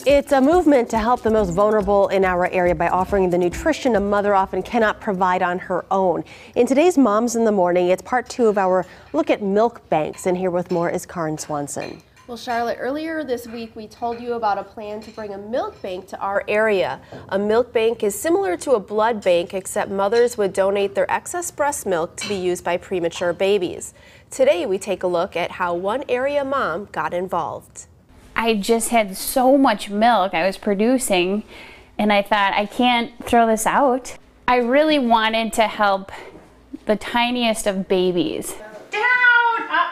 It's a movement to help the most vulnerable in our area by offering the nutrition a mother often cannot provide on her own. In today's Moms in the Morning, it's part 2 of our look at milk banks, and here with more is Karen Swanson. Well, Charlotte, earlier this week we told you about a plan to bring a milk bank to our area. A milk bank is similar to a blood bank, except mothers would donate their excess breast milk to be used by premature babies. Today we take a look at how one area mom got involved. I just had so much milk I was producing, and I thought, I can't throw this out. I really wanted to help the tiniest of babies.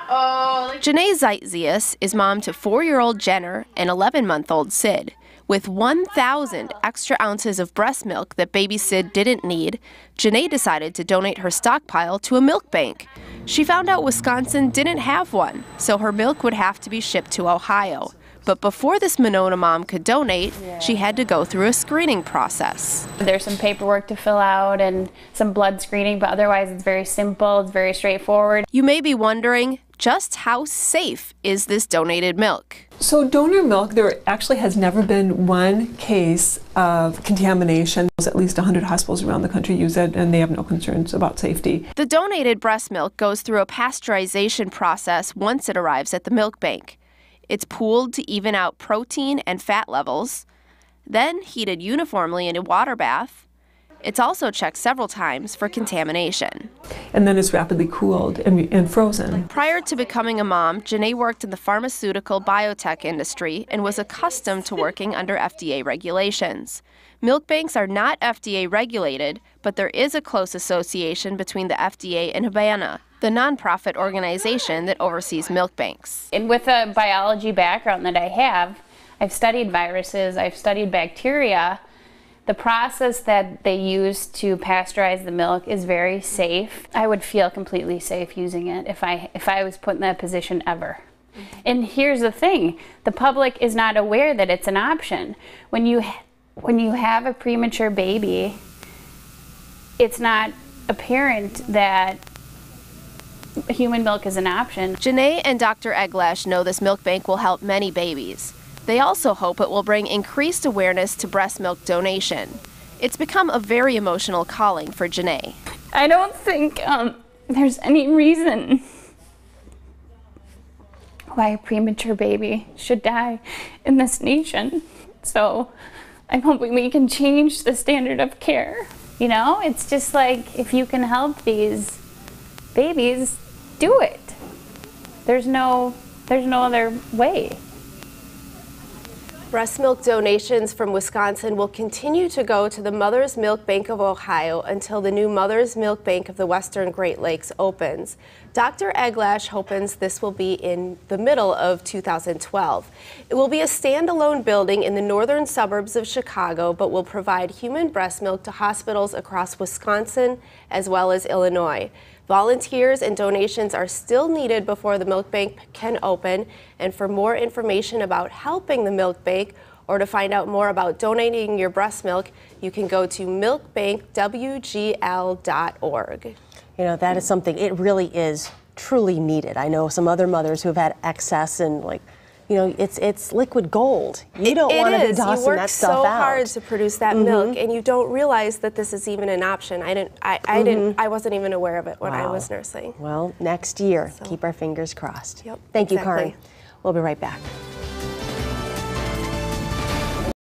Janae Zeitzius is mom to 4-year-old Jenner and 11-month-old Sid. With 1,000 extra ounces of breast milk that baby Sid didn't need, Janae decided to donate her stockpile to a milk bank. She found out Wisconsin didn't have one, so her milk would have to be shipped to Ohio. But before this Monona mom could donate, she had to go through a screening process. There's some paperwork to fill out and some blood screening, but otherwise it's very simple, it's very straightforward. You may be wondering, just how safe is this donated milk? So donor milk, there actually has never been one case of contamination. At least 100 hospitals around the country use it, and they have no concerns about safety. The donated breast milk goes through a pasteurization process once it arrives at the milk bank. It's pooled to even out protein and fat levels, then heated uniformly in a water bath. It's also checked several times for contamination. And then it's rapidly cooled and frozen. Prior to becoming a mom, Janae worked in the pharmaceutical biotech industry and was accustomed to working under FDA regulations. Milk banks are not FDA regulated, but there is a close association between the FDA and Habana, the nonprofit organization that oversees milk banks. And with a biology background that I have, I've studied viruses, I've studied bacteria. The process that they use to pasteurize the milk is very safe. I would feel completely safe using it if I was put in that position ever. And here's the thing, the public is not aware that it's an option. When you have a premature baby, it's not apparent that human milk is an option. Janae and Dr. Eglash know this milk bank will help many babies. They also hope it will bring increased awareness to breast milk donation. It's become a very emotional calling for Janae. I don't think there's any reason why a premature baby should die in this nation. So I'm hoping we can change the standard of care. You know, it's just like, if you can help these babies, do it. There's no other way. Breast milk donations from Wisconsin will continue to go to the Mother's Milk Bank of Ohio until the new Mother's Milk Bank of the Western Great Lakes opens. Dr. Eglash hopes this will be in the middle of 2012. It will be a standalone building in the northern suburbs of Chicago, but will provide human breast milk to hospitals across Wisconsin as well as Illinois. Volunteers and donations are still needed before the milk bank can open, and for more information about helping the milk bank or to find out more about donating your breast milk, you can go to milkbankwgl.org. You know, that is something, it really is truly needed. I know some other mothers who have had excess and, like, you know, it's liquid gold. You don't want to be tossing that stuff out. You work so hard to produce that milk, and you don't realize that this is even an option. I wasn't even aware of it when I was nursing. Well, next year, keep our fingers crossed. Yep, Thank you, exactly. Karen. We'll be right back.